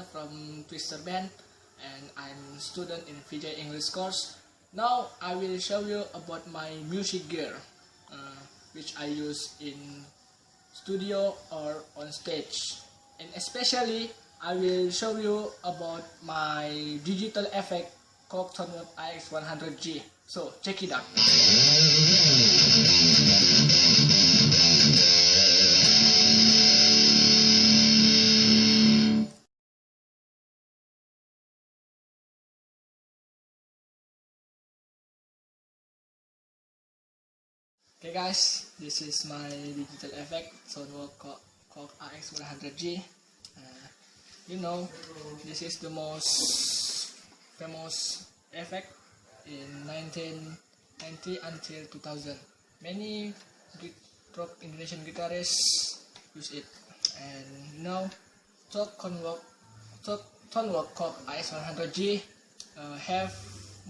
Pengenalan from Twister Band, and I'm student in VJ English course. Now I will show you about my music gear, which I use in studio or on stage, and especially I will show you about my digital effect KORG TONEWORKS AX1000 G. So check it out. Okay guys, this is my digital effect TONEWORKS KORG AX1000 G. You know, this is the most famous effect in 1990 until 2000. Many rock Indonesian guitarists use it, and you know, TONEWORKS KORG AX1000 G have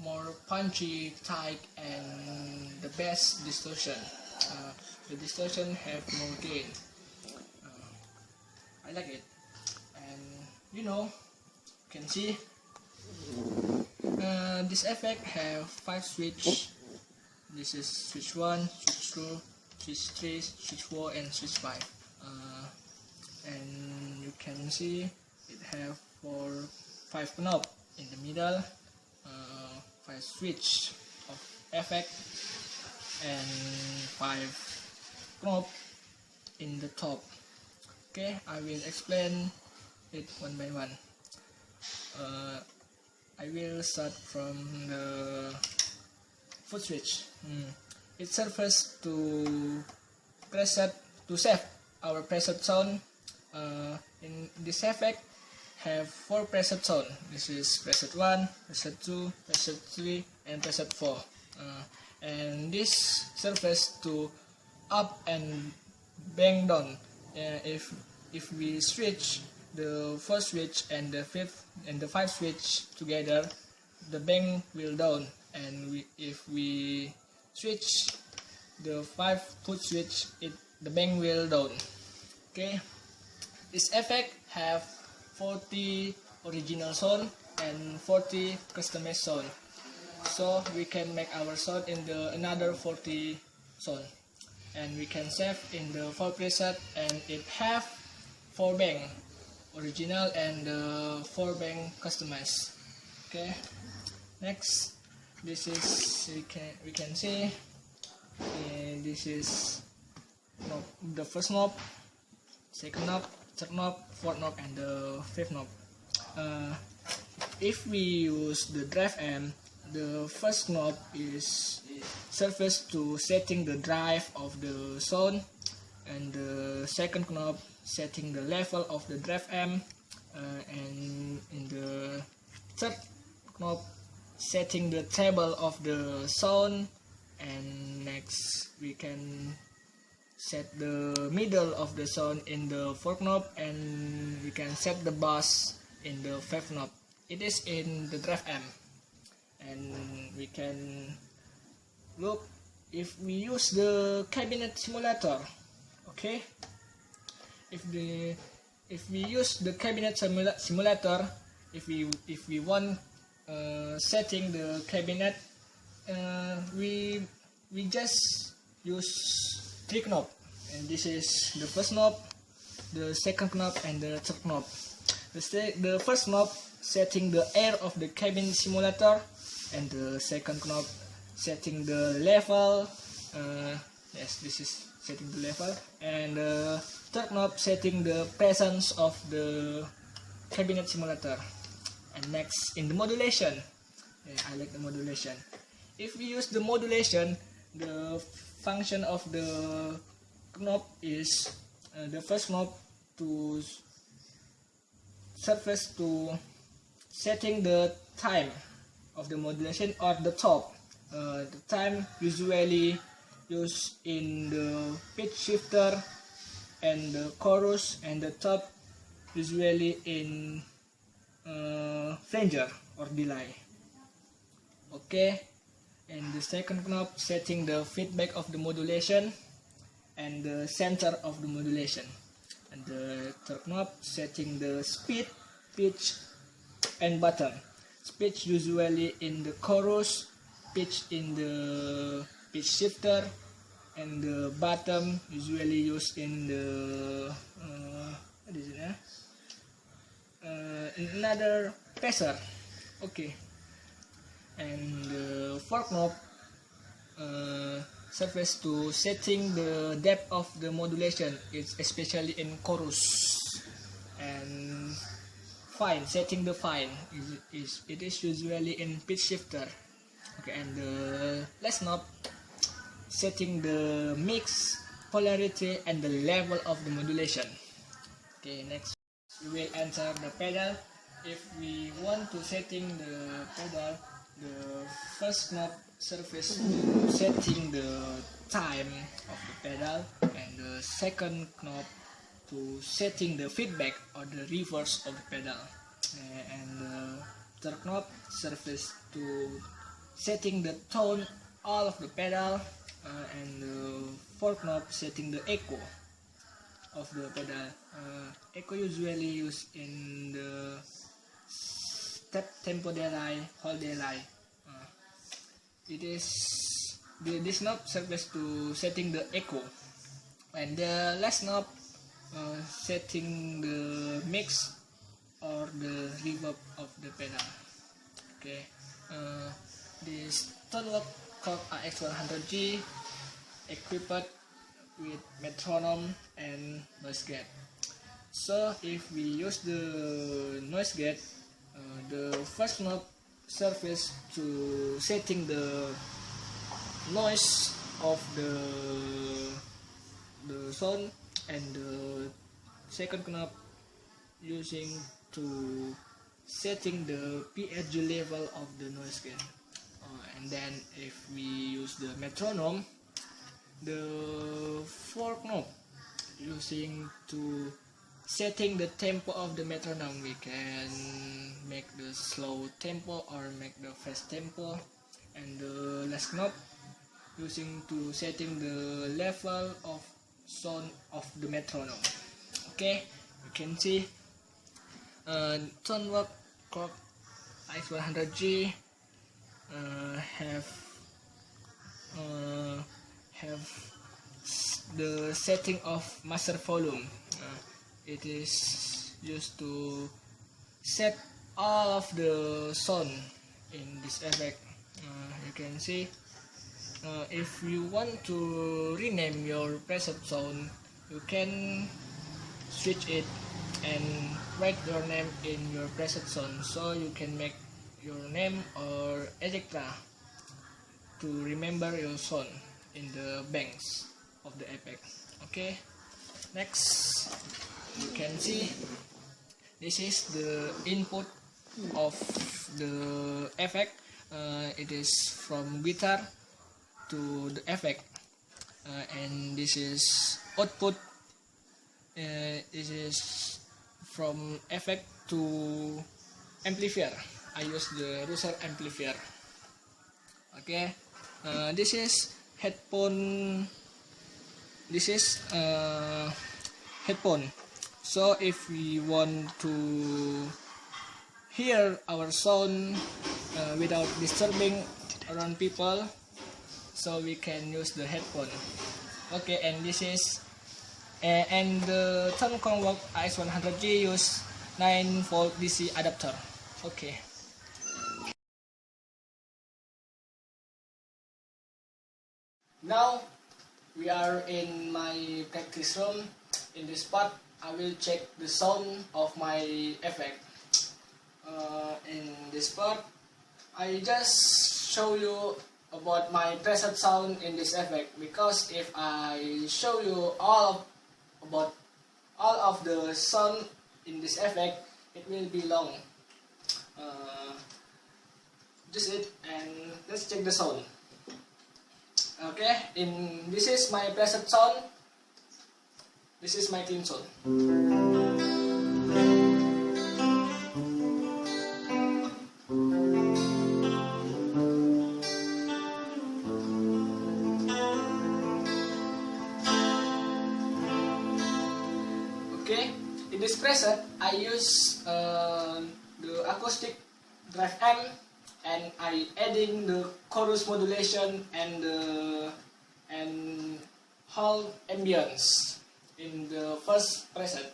more punchy, tight, and the best distortion. The distortion have more gain. I like it, and you know, you can see this effect have 5 switch. This is switch 1, switch 2, switch 3, switch 4, and switch 5. And you can see it have 5 knob in the middle, 5 switch of effect, and 5 knob in the top. Okay, I will explain it one by one. I will start from the foot switch. It serves to preset, to save our preset sound. In this effect have 4 preset sound. This is preset 1, preset 2, preset 3, and preset 4. And this serves to up and bang down. If we switch the first switch and the fifth and the 5 switch together, the bang will down, and if we switch the 5 foot switch, the bang will down. Okay, this effect have 40 original sound and 40 customized sound, so we can make our sound in the another 40 sound, and we can save in the 4 preset, and it have 4 bang original and 4 bang customized. Okay, next, this is we can see this is the first knob, second knob, third knob, fourth knob, and the fifth knob. If we use the drive amp, the first knob is serves to setting the drive of the sound, and the second knob setting the level of the drive amp, and in the third knob setting the treble of the sound, and next we can set the middle of the sound in the fourth knob, and we can set the bass in the fifth knob. It is in the drive amp, and we can look if we use the cabinet simulator. Okay, if we use the cabinet simulator, if we want setting the cabinet, we just use 3 knob, and this is the first knob, the second knob, and the third knob. The first knob setting the air of the cabin simulator, and the second knob setting the level. Yes, this is setting the level, and the third knob setting the presence of the cabinet simulator. And next, in the modulation, I like the modulation. If we use the modulation, the function of the knob is the first knob to surface to setting the time of the modulation, or the top. The time usually used in the pitch shifter and the chorus, and the top usually in flanger or delay. Okay, and the second knob setting the feedback of the modulation and the center of the modulation, and the third knob setting the speed pitch and bottom. Pitch usually in the chorus, pitch in the pitch shifter, and the bottom usually used in the what is it? In another pressure. Okay, and the fourth knob serves to setting the depth of the modulation. It's especially in chorus. And fine, setting the fine it is usually in pitch shifter. Okay, and the last knob setting the mix, polarity, and the level of the modulation. Okay, next we will enter the pedal. If we want to setting the pedal, the first knob serves to setting the time of the pedal, and the second knob to setting the feedback or the reverse of the pedal, and the third knob serves to setting the tone all of the pedal, and the fourth knob setting the echo of the pedal. Echo usually used in the step tempo delay, hold delay. It is this knob serves to setting the echo, and the last knob setting the mix or the reverb of the pedal. Okay, this TONEWORKS KORG AX1000 G equipped with metronome and noise gate. So if we use the noise gate, the first knob serves to setting the noise of the sound, and the second knob using to setting the PRG level of the noise gate. And then if we use the metronome, the fourth knob using to setting the tempo of the metronome. We can make the slow tempo or make the fast tempo, and the last knob using to setting the level of sound of the metronome. Okay, you can see TONEWORKS KORG AX1000 G have the setting of master volume. It is used to set all of the sound in this effect. You can see if you want to rename your preset sound, you can switch it and write your name in your preset sound, so you can make your name or etc. to remember your sound in the banks of the effect. Okay, next you can see this is the input of the effect. It is from guitar to the effect, and this is output. This is from effect to amplifier. I use the Ruser amplifier. Okay, this is headphone. This is headphone. So if we want to hear our sound without disturbing around people, so we can use the headphone. Okay, and this is and the TONEWORKS AX1000 G use 9V DC adapter. Okay. Now we are in my practice room. In this part, I will check the sound of my effect. In this part, I just show you about my preset sound in this effect, because if I show you about all of the sound in this effect, it will be long. Just it, and let's check the sound. Okay, this is my preset sound. This is my clean sound. Okay, in this preset I use the acoustic drive M, and I adding the chorus modulation and whole ambience in the first preset.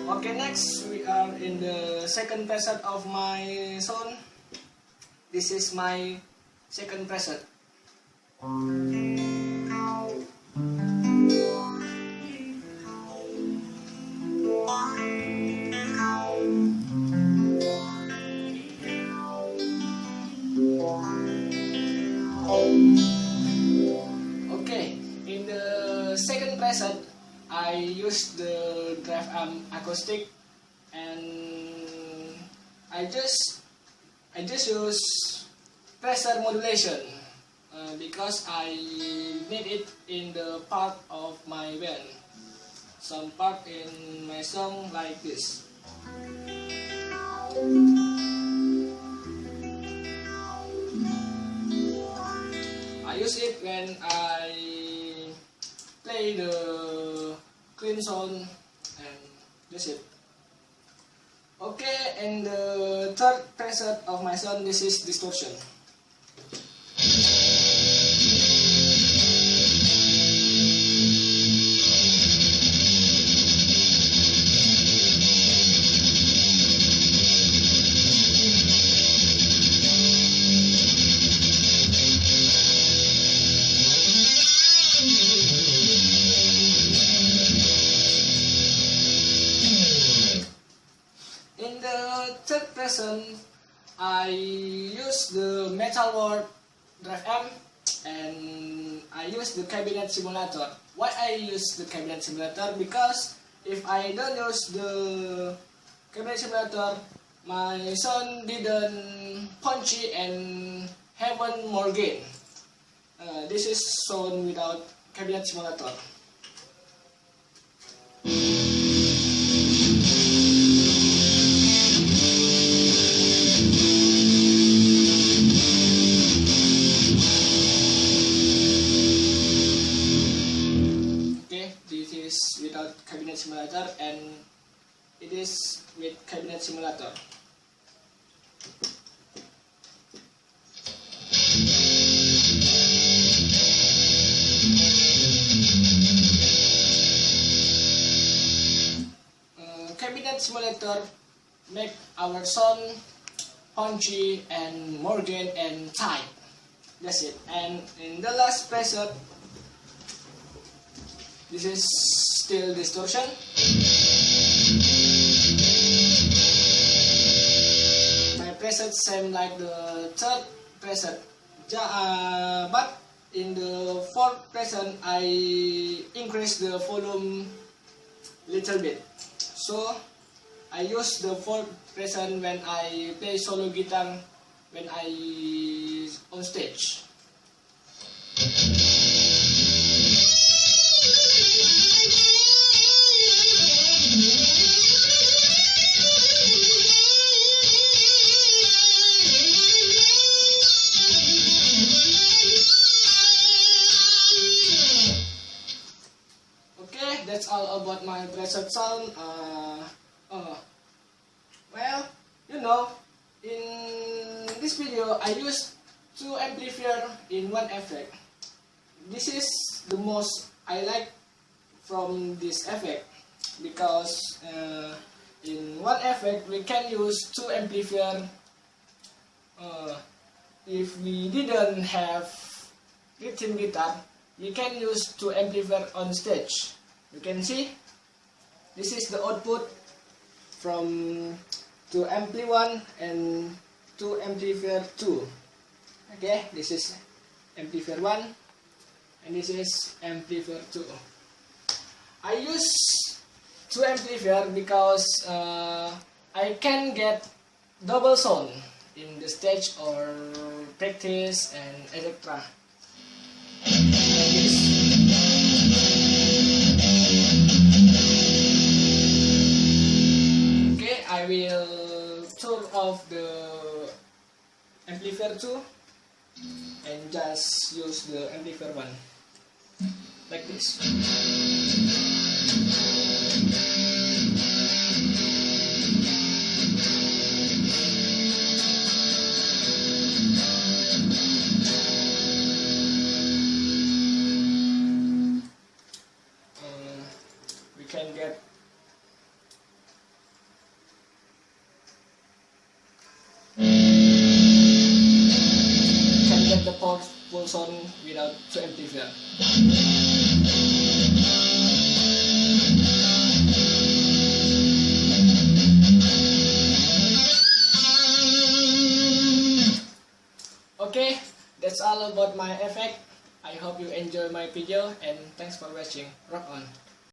Okay, next we are in the second preset of my sound. This is my second preset. Okay, in the second preset, I use the drive amp acoustic, and I just use pressure modulation because I need it in the part of my band. Some part in my song like this. I use it when I play the clean sound, and that's it. Okay, and the third preset of my sound, this is distortion. Third preset, I use the metal word drive amp, and I use the cabinet simulator. Why I use the cabinet simulator? Because if I don't use the cabinet simulator, my sound didn't punchy and have one more gain. This is sound without cabinet simulator. Without cabinet simulator, and it is with cabinet simulator. Cabinet simulator make our sound punchy and more gain and tight. That's it. And in the last preset, this is still distortion. My preset same like the third preset, but in the fourth preset I increase the volume little bit. So I use the fourth preset when I play solo guitar when I on stage. That's all about my preset sound. Well, you know, in this video I used 2 amplifiers in one effect. This is the most I like from this effect, because in one effect we can use 2 amplifiers. If we didn't have rhythm guitar, we can use 2 amplifiers on stage. You can see, this is the output from 2 ampli 1 and 2 amplifier 2. Okay, this is amplifier 1 and this is amplifier 2. I use 2 amplifier because I can get double sound in the stage or practice and etc. Okay, I will turn off the amplifier 2 and just use the amplifier 1 like this. full sound without two amplifier. Okay, that's all about my effect. I hope you enjoy my video and thanks for watching. Rock on!